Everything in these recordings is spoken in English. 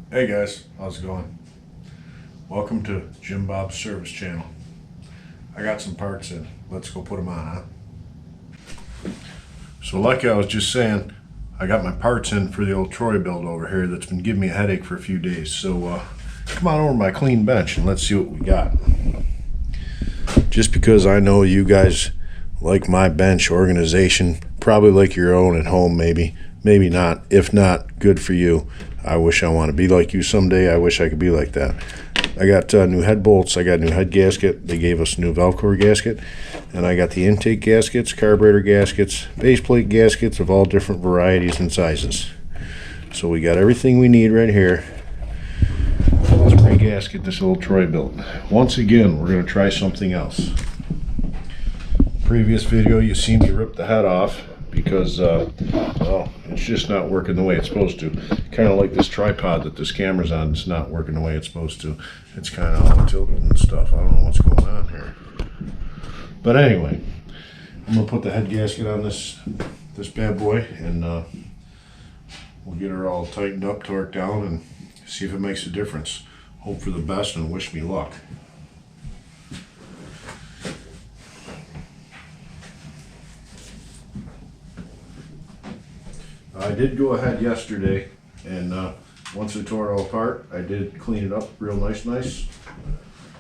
Hey guys, how's it going? Welcome to Jim Bob's Service Channel. I got some parts in. Let's go put them on, huh? So like I was just saying, I got my parts in for the old Troy build over here that's been giving me a headache for a few days. So come on over to my clean bench and let's see what we got. Just because I know you guys like my bench organization, probably like your own at home maybe. Maybe not. If not, good for you. I wish I want to be like you someday. I wish I could be like that. I got new head bolts. I got a new head gasket. They gave us a new valve cover gasket. And I got the intake gaskets, carburetor gaskets, base plate gaskets of all different varieties and sizes. So we got everything we need right here. Let's re-gasket this old Troy build. Once again, we're going to try something else. Previous video, you seen me rip the head off because, well, it's just not working the way it's supposed to. Kind of like this tripod that this camera's on, it's not working the way it's supposed to. It's kind of all tilted and stuff. I don't know what's going on here. But anyway, I'm going to put the head gasket on this bad boy, and we'll get her all tightened up, torqued down, and see if it makes a difference. Hope for the best and wish me luck. I did go ahead yesterday, and once I tore it all apart, I did clean it up real nice.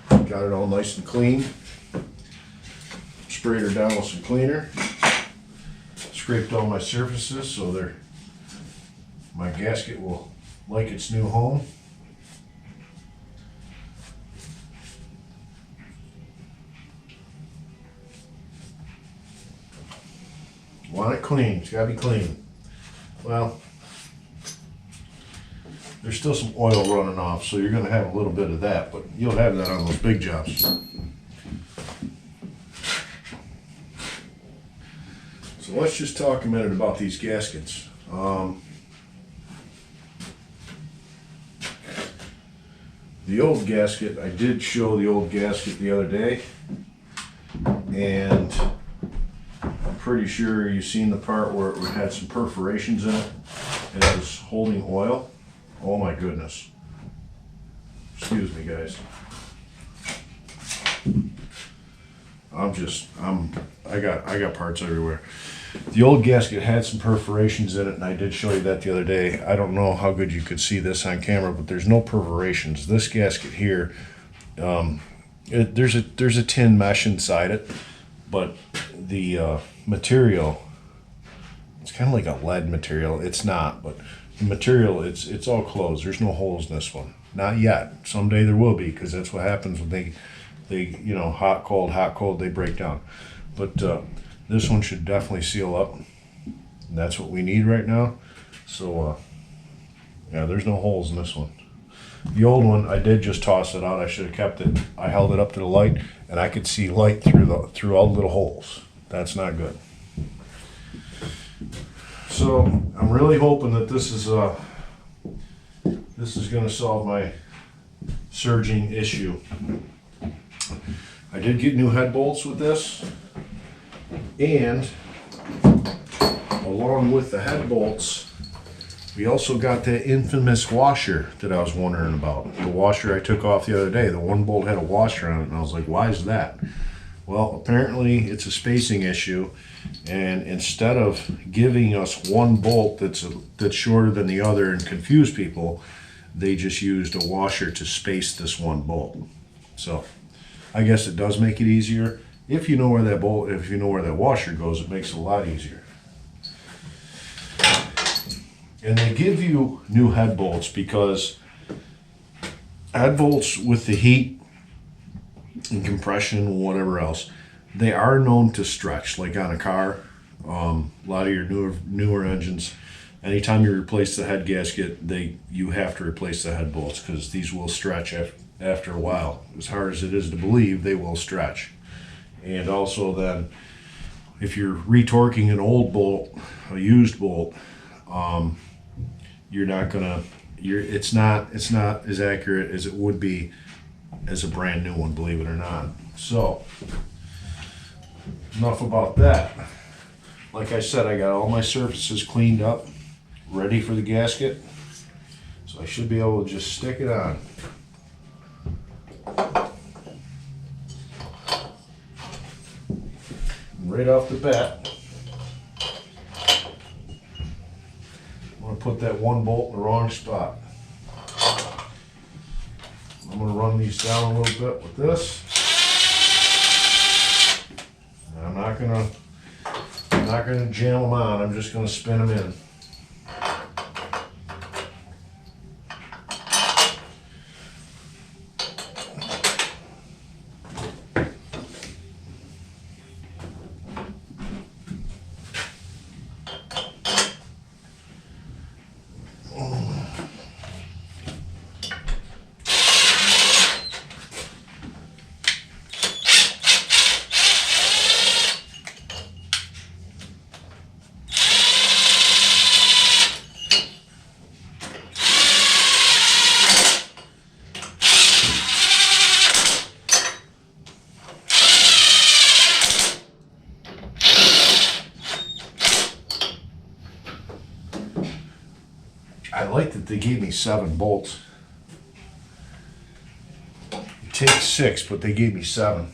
Got it all nice and clean. Sprayed her down with some cleaner. Scraped all my surfaces so my gasket will like its new home. Want it clean, it's gotta be clean. Well, there's still some oil running off, so you're going to have a little bit of that, but you'll have that on those big jobs. So let's just talk a minute about these gaskets. The old gasket, I did show the old gasket the other day, and I'm pretty sure you've seen the part where it had some perforations in it and it was holding oil. Oh my goodness. Excuse me guys. I got parts everywhere. The old gasket had some perforations in it, and I did show you that the other day. I don't know how good you could see this on camera, but there's no perforations. This gasket here, there's a tin mesh inside it, but the material, it's kind of like a lead material. It's not, but the material, it's all closed. There's no holes in this one. Not yet. Someday there will be, because that's what happens when they you know, hot, cold, they break down. But this one should definitely seal up. And that's what we need right now. So, yeah, there's no holes in this one. The old one, I did just toss it out. I should have kept it. I held it up to the light, and I could see light through all the little holes. That's not good. So I'm really hoping that this is going to solve my surging issue. I did get new head bolts with this, and along with the head bolts, we also got that infamous washer that I was wondering about. The washer I took off the other day, the one bolt had a washer on it, and I was like, why is that? Well, apparently it's a spacing issue, and instead of giving us one bolt that's shorter than the other and confuse people, they just used a washer to space this one bolt. So I guess it does make it easier. If you know where that washer goes, it makes it a lot easier. And they give you new head bolts because head bolts with the heat and compression, whatever else, they are known to stretch. Like on a car, a lot of your newer engines, anytime you replace the head gasket, you have to replace the head bolts because these will stretch after a while. As hard as it is to believe, they will stretch. And also then, if you're retorquing an old bolt, a used bolt, it's not as accurate as it would be as a brand new one, believe it or not. So enough about that. Like I said, I got all my surfaces cleaned up, ready for the gasket. So So I should be able to just stick it on. And right off the bat, I'm going to put that one bolt in the wrong spot. I'm going to run these down a little bit with this. And I'm not going to jam them on. I'm just going to spin them in. I like that they gave me 7 bolts. It takes 6, but they gave me 7.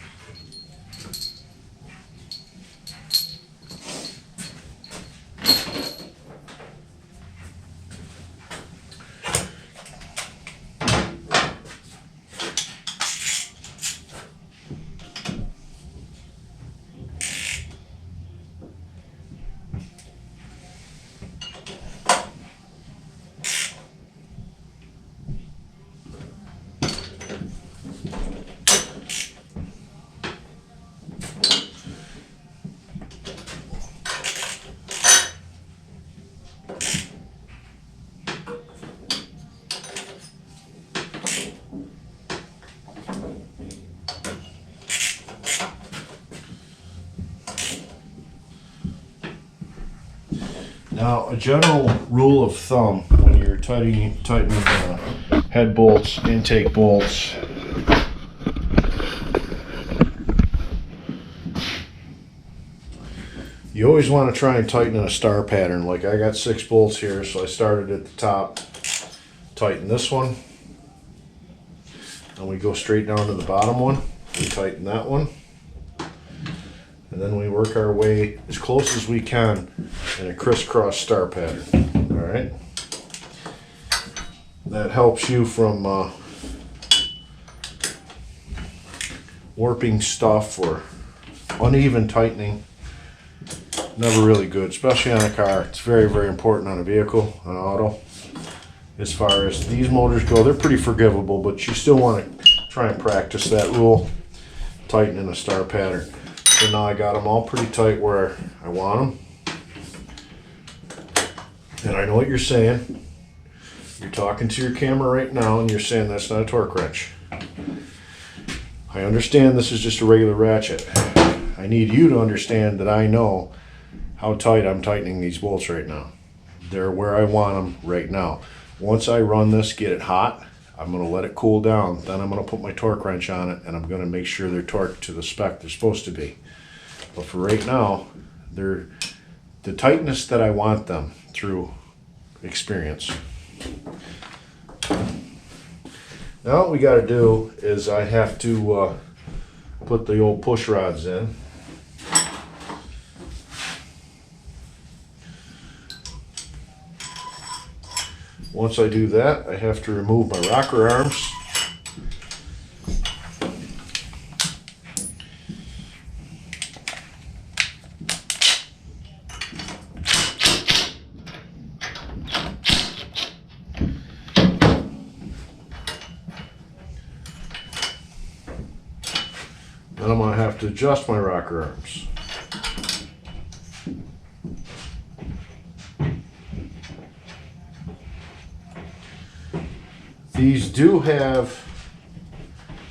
Now, a general rule of thumb when you're tightening head bolts, intake bolts, you always want to try and tighten in a star pattern. Like I got 6 bolts here, so I started at the top, tighten this one, and we go straight down to the bottom one, we tighten that one, and then we work our way as close as we can in a crisscross star pattern. All right, that helps you from warping stuff or uneven tightening. Never really good, especially on a car. It's very, very important on a vehicle, an auto. As far as these motors go, they're pretty forgivable, but you still want to try and practice that rule, tighten in a star pattern. So now I got them all pretty tight where I want them. And I know what you're saying. You're talking to your camera right now and you're saying that's not a torque wrench. I understand this is just a regular ratchet. I need you to understand that I know how tight I'm tightening these bolts right now. They're where I want them right now. Once I run this, get it hot, I'm going to let it cool down. Then I'm going to put my torque wrench on it and I'm going to make sure they're torqued to the spec they're supposed to be. But for right now, they're the tightness that I want them through experience. Now what we got to do is I have to put the old push rods in. Once I do that, I have to remove my rocker arms. Then I'm going to have to adjust my rocker arms. These do have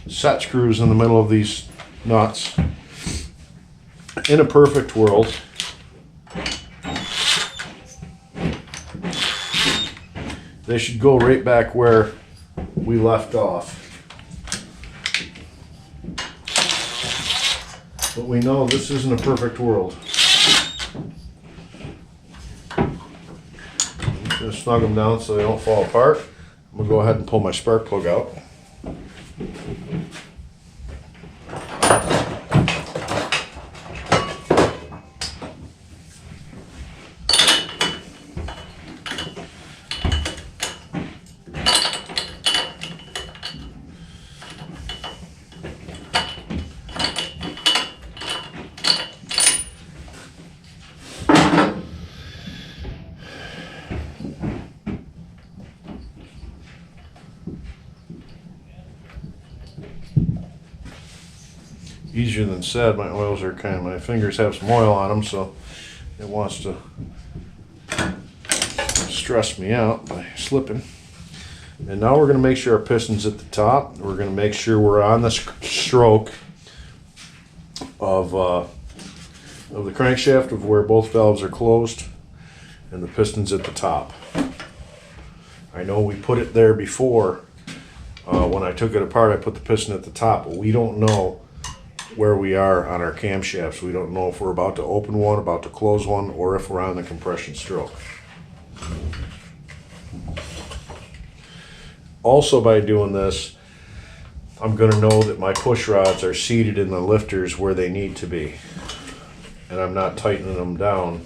set screws in the middle of these nuts. In a perfect world, they should go right back where we left off. But we know this isn't a perfect world. I'm just gonna snug them down so they don't fall apart. I'm gonna go ahead and pull my spark plug out. Easier than said. My oils are my fingers have some oil on them, so it wants to stress me out by slipping. And now we're going to make sure our piston's at the top. We're going to make sure we're on the stroke of the crankshaft of where both valves are closed, and the piston's at the top. I know we put it there before. When I took it apart, I put the piston at the top, but we don't know where we are on our camshafts. We don't know if we're about to open one, about to close one, or if we're on the compression stroke. Also, by doing this, I'm going to know that my push rods are seated in the lifters where they need to be, and I'm not tightening them down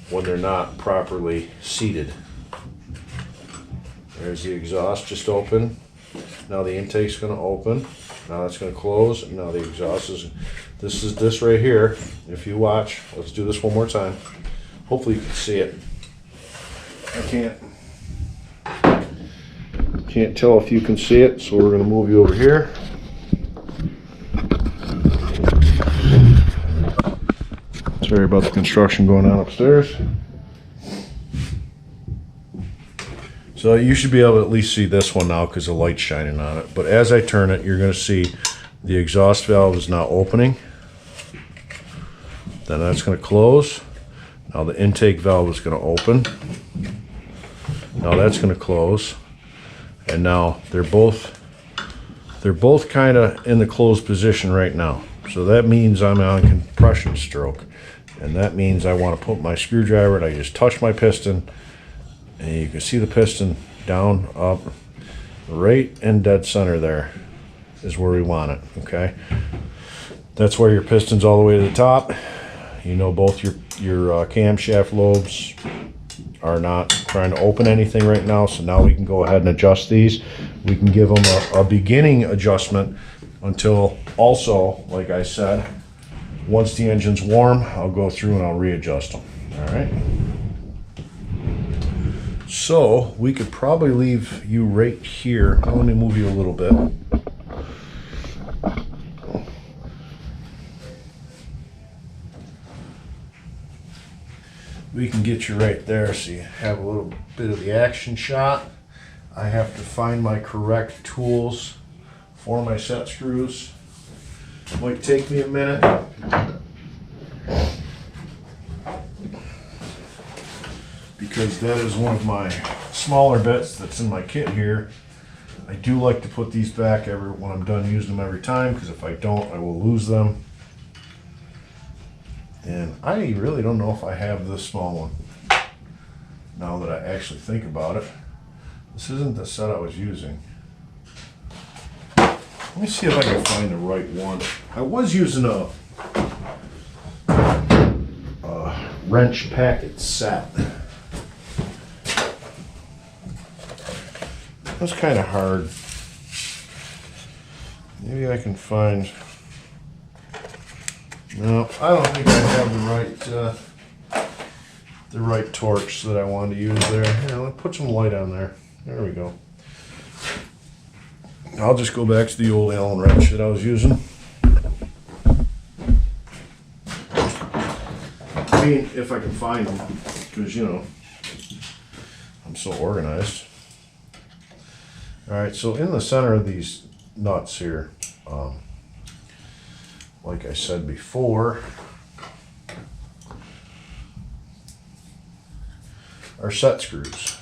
when they're not properly seated. There's the exhaust just open. Now the intake's going to open. Now it's going to close, and now the exhaust is. This is this right here. If you watch, let's do this one more time. Hopefully you can see it. I can't tell if you can see it, so we're going to move you over here. Sorry about the construction going on upstairs. So you should be able to at least see this one now because the light's shining on it. But as I turn it, you're going to see the exhaust valve is now opening. Then that's going to close. Now the intake valve is going to open. Now that's going to close. And now they're both kind of in the closed position right now. So that means I'm on compression stroke. And that means I want to put my screwdriver, and I just touch my piston. And you can see the piston down, up, right in dead center there is where we want it, okay? That's where your piston's all the way to the top. You know both your camshaft lobes are not trying to open anything right now, so now we can go ahead and adjust these. We can give them a beginning adjustment until also, like I said, once the engine's warm, I'll go through and I'll readjust them, all right? So we could probably leave you right here. Let me move you a little bit. We can get you right there so you have a little bit of the action shot. I have to find my correct tools for my set screws. It might take me a minute. Because that is one of my smaller bits that's in my kit here. I do like to put these back when I'm done using them every time, because if I don't, I will lose them. And I really don't know if I have this small one, now that I actually think about it. This isn't the set I was using. Let me see if I can find the right one. I was using a wrench packet set. That's kind of hard. Maybe I can find. No, I don't think I have the right torch that I wanted to use there. Yeah, let's put some light on there. There we go. I'll just go back to the old Allen wrench that I was using. I mean, if I can find them, because you know, I'm so organized. All right, so in the center of these nuts here, like I said before, are set screws.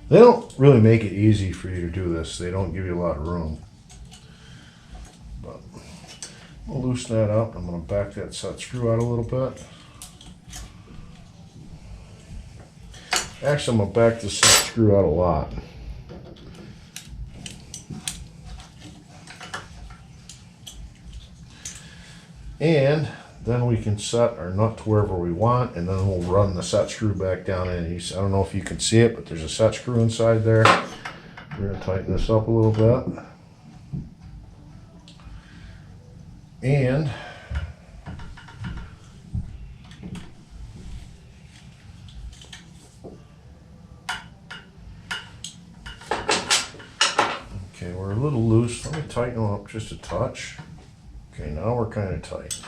They don't really make it easy for you to do this. They don't give you a lot of room. But I'll loosen that up. I'm going to back that set screw out a little bit. Actually, I'm going to back this set screw out a lot. And then we can set our nut to wherever we want, and then we'll run the set screw back down in. I don't know if you can see it, but there's a set screw inside there. We're going to tighten this up a little bit. And okay, we're a little loose. Let me tighten them up just a touch. Okay, now we're kind of tight.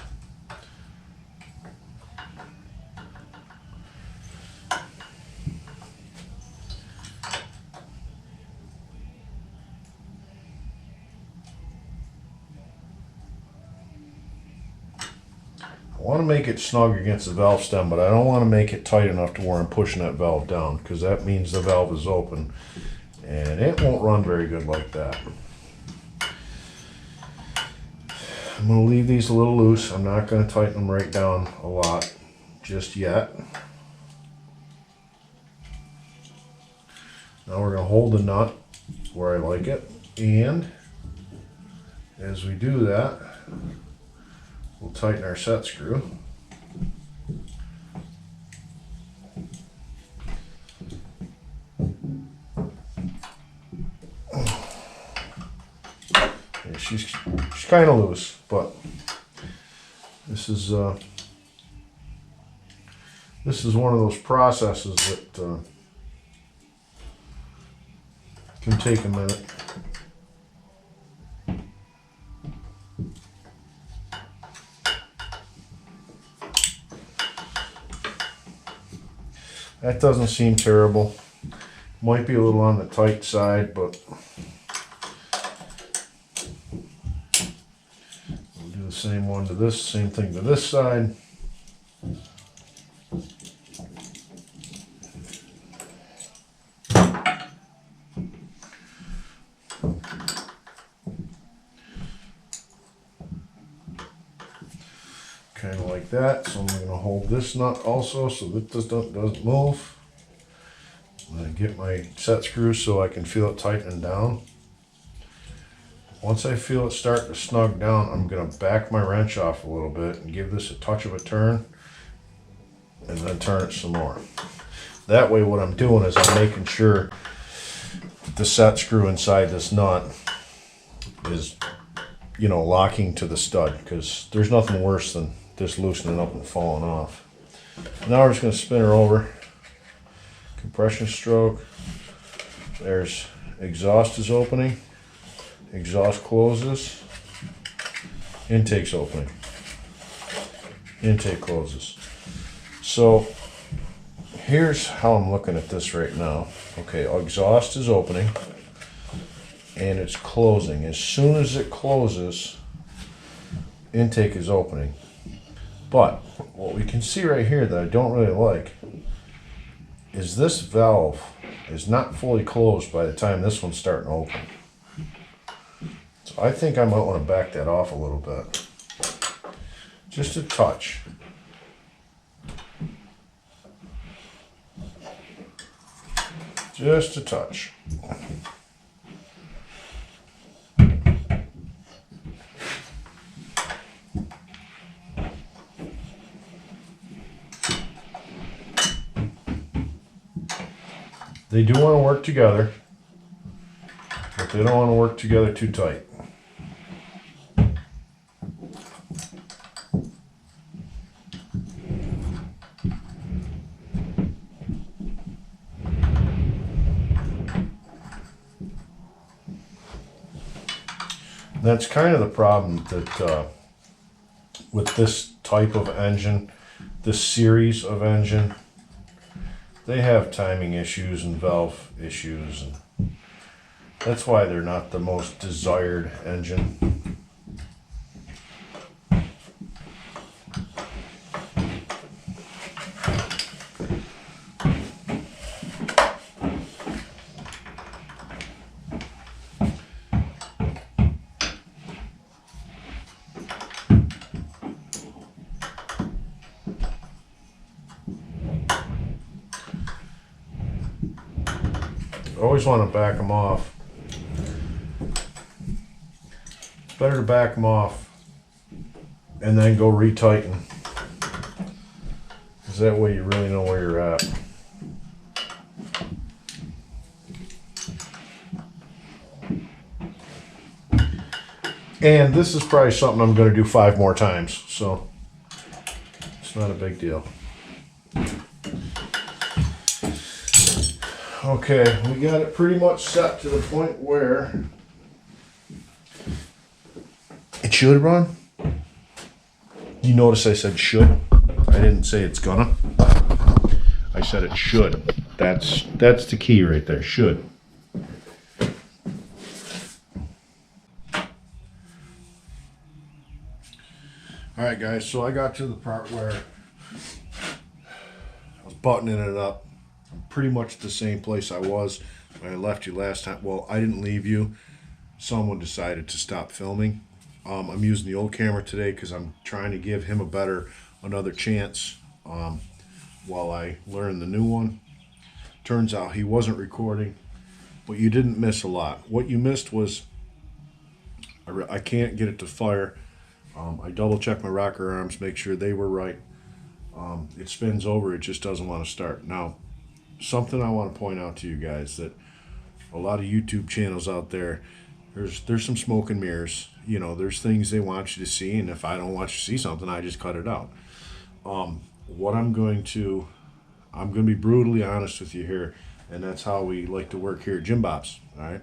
I want to make it snug against the valve stem, but I don't want to make it tight enough to where I'm pushing that valve down, because that means the valve is open and it won't run very good like that. I'm going to leave these a little loose. I'm not going to tighten them right down a lot just yet. Now we're going to hold the nut where I like it, and as we do that, we'll tighten our set screw. Yeah, she's kind of loose, but this is one of those processes that can take a minute. That doesn't seem terrible. Might be a little on the tight side, but we'll do the same one to this, same thing to this side. Kind of like that. So I'm going to hold this nut also so that this doesn't move. I'm going to get my set screw so I can feel it tightening down. Once I feel it start to snug down, I'm going to back my wrench off a little bit and give this a touch of a turn, and then turn it some more. That way what I'm doing is I'm making sure that the set screw inside this nut is, you know, locking to the stud, because there's nothing worse than just loosening up and falling off. Now we're just going to spin her over. Compression stroke. There's exhaust is opening. Exhaust closes. Intake's opening. Intake closes. So here's how I'm looking at this right now. Okay, exhaust is opening and it's closing. As soon as it closes, intake is opening. But what we can see right here that I don't really like is this valve is not fully closed by the time this one's starting to open. So I think I might want to back that off a little bit. Just a touch. Just a touch. They do want to work together, but they don't want to work together too tight. That's kind of the problem that with this type of engine, this series of engine, they have timing issues and valve issues, and that's why they're not the most desired engine. always want to back them off. It's better to back them off and then go retighten. Because that way you really know where you're at. And this is probably something I'm going to do 5 more times, so it's not a big deal. Okay, we got it pretty much set to the point where it should run. You notice I said should. I didn't say it's gonna. I said it should. That's the key right there, should. Alright guys, so I got to the part where I was buttoning it up. I'm pretty much the same place I was when I left you last time. Well, I didn't leave you. Someone decided to stop filming. I'm using the old camera today because I'm trying to give him another chance while I learn the new one. Turns out he wasn't recording, but you didn't miss a lot. What you missed was I can't get it to fire. I double checked my rocker arms, make sure they were right. It spins over, it just doesn't want to start. Now, something I want to point out to you guys, that a lot of YouTube channels out there, there's some smoke and mirrors. You know, there's things they want you to see, and if I don't want you to see something, I just cut it out. What I'm going to be brutally honest with you here, and that's how we like to work here at Jim Bob's. All right,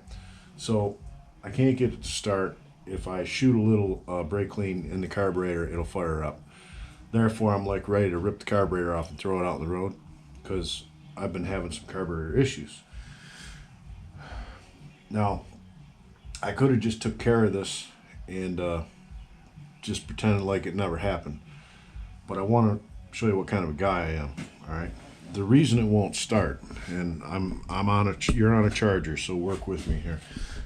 so I can't get it to start. If I shoot a little brake clean in the carburetor, it'll fire up. Therefore, I'm like ready to rip the carburetor off and throw it out on the road because I've been having some carburetor issues. Now, I could have just took care of this and just pretended like it never happened. But I want to show you what kind of a guy I am. All right. The reason it won't start, and you're on a charger, so work with me here.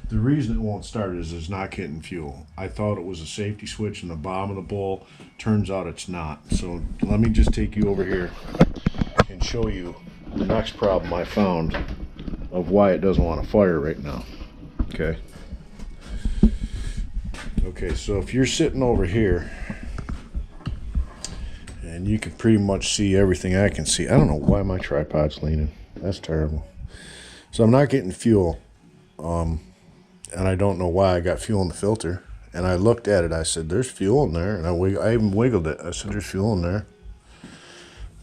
The reason it won't start is it's not getting fuel. I thought it was a safety switch in the bottom of the bowl. Turns out it's not. So let me just take you over here and show you the next problem I found of why it doesn't want to fire right now. Okay. Okay, so if you're sitting over here and you can pretty much see everything I can see. I don't know why my tripod's leaning. That's terrible. So I'm not getting fuel. And I don't know why I got fuel in the filter. And I looked at it. I said, there's fuel in there. And I even wiggled it. I said, there's fuel in there.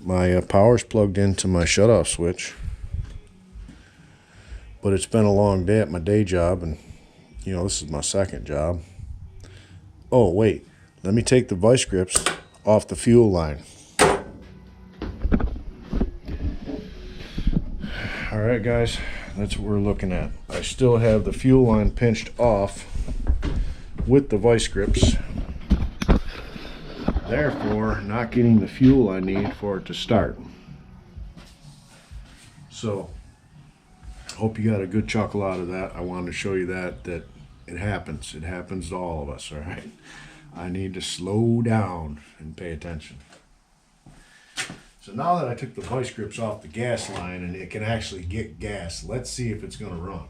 My power's plugged into my shutoff switch. But it's been a long day at my day job. And, you know, this is my second job. Oh, wait. Let me take the vice grips off the fuel line. All right, guys. That's what we're looking at. I still have the fuel line pinched off with the vice grips. Therefore, not getting the fuel I need for it to start. So, hope you got a good chuckle out of that. I wanted to show you that it happens. It happens to all of us, all right? I need to slow down and pay attention. So now that I took the vice grips off the gas line and it can actually get gas, let's see if it's going to run.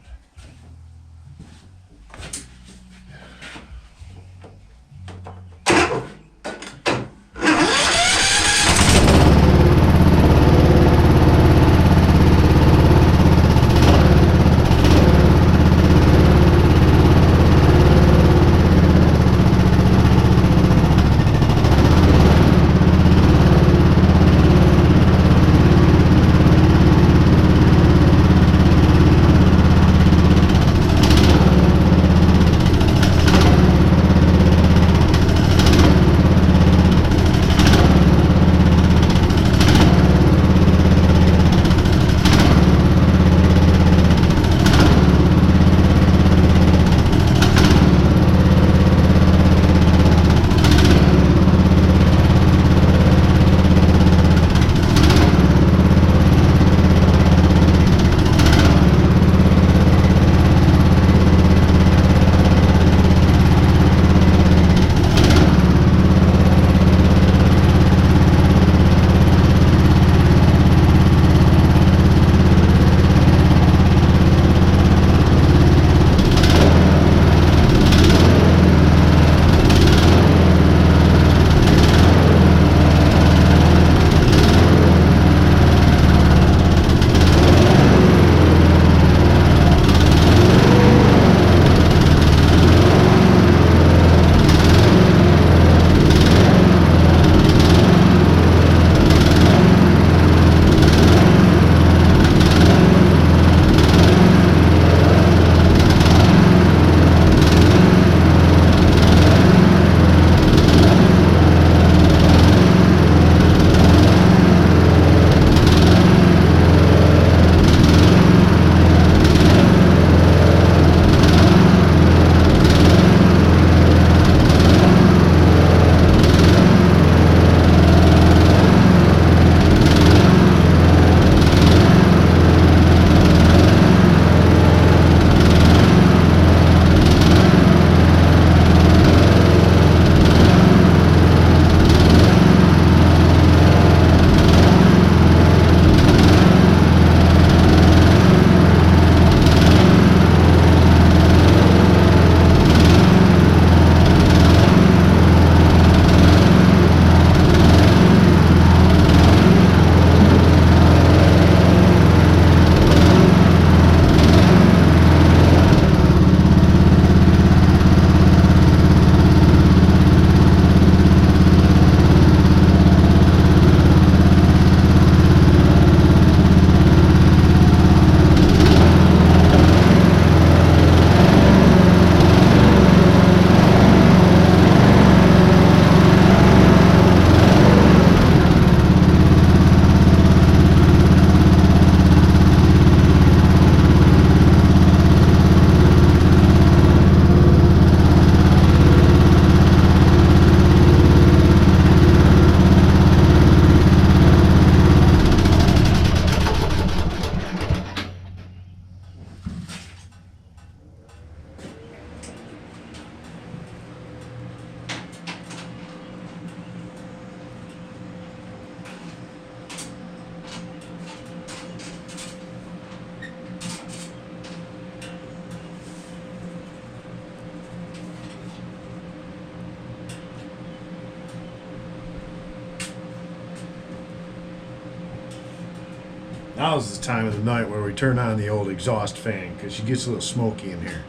Now's the time of the night where we turn on the old exhaust fan because she gets a little smoky in here.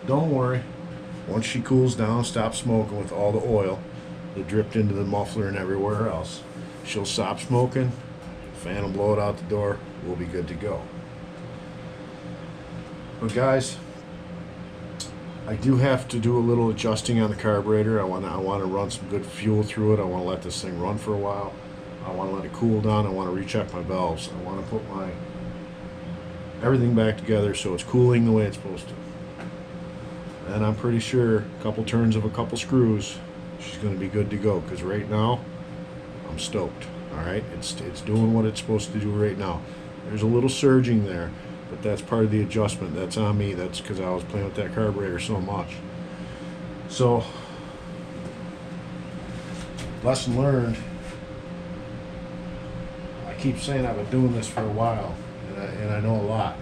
Don't worry. Once she cools down, stop smoking with all the oil that dripped into the muffler and everywhere else, she'll stop smoking, fan will blow it out the door, we'll be good to go. But guys, I do have to do a little adjusting on the carburetor. I want to run some good fuel through it. I want to let this thing run for a while. I want to let it cool down. I want to recheck my valves. I want to put my everything back together so it's cooling the way it's supposed to. And I'm pretty sure a couple turns of a couple screws, she's going to be good to go. Because right now, I'm stoked. All right, it's doing what it's supposed to do right now. There's a little surging there, but that's part of the adjustment. That's on me. That's because I was playing with that carburetor so much. So, lesson learned. I keep saying I've been doing this for a while, and I know a lot.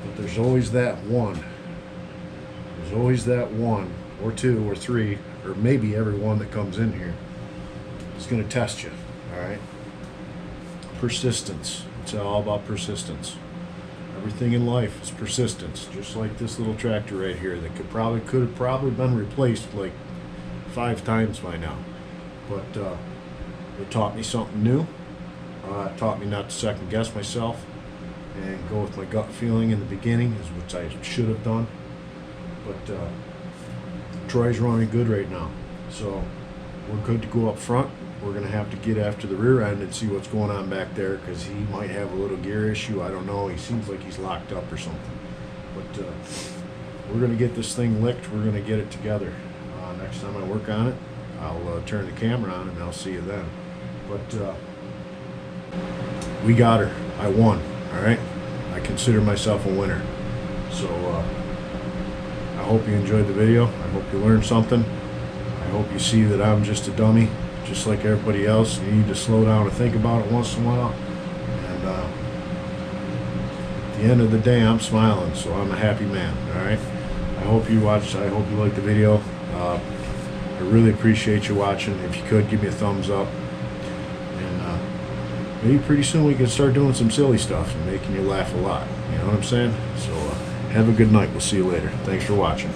But there's always that one. There's always that one, or two, or three, or maybe every one that comes in here. It's going to test you. All right. Persistence. It's all about persistence. Everything in life is persistence. Just like this little tractor right here that could have probably been replaced like 5 times by now. But it taught me something new. It taught me not to second guess myself and go with my gut feeling in the beginning, which I should have done. But Troy's running good right now, so we're good to go up front. We're going to have to get after the rear end and see what's going on back there because he might have a little gear issue. I don't know. He seems like he's locked up or something. But we're going to get this thing licked. We're going to get it together. Next time I work on it, I'll turn the camera on and I'll see you then. But we got her. I won. All right. I consider myself a winner. So I hope you enjoyed the video. I hope you learned something. I hope you see that I'm just a dummy, just like everybody else. You need to slow down and think about it once in a while. And at the end of the day, I'm smiling, so I'm a happy man. All right. I hope you watched. I hope you liked the video. I really appreciate you watching. If you could, give me a thumbs up. And maybe pretty soon we can start doing some silly stuff and making you laugh a lot. You know what I'm saying? So have a good night. We'll see you later. Thanks for watching.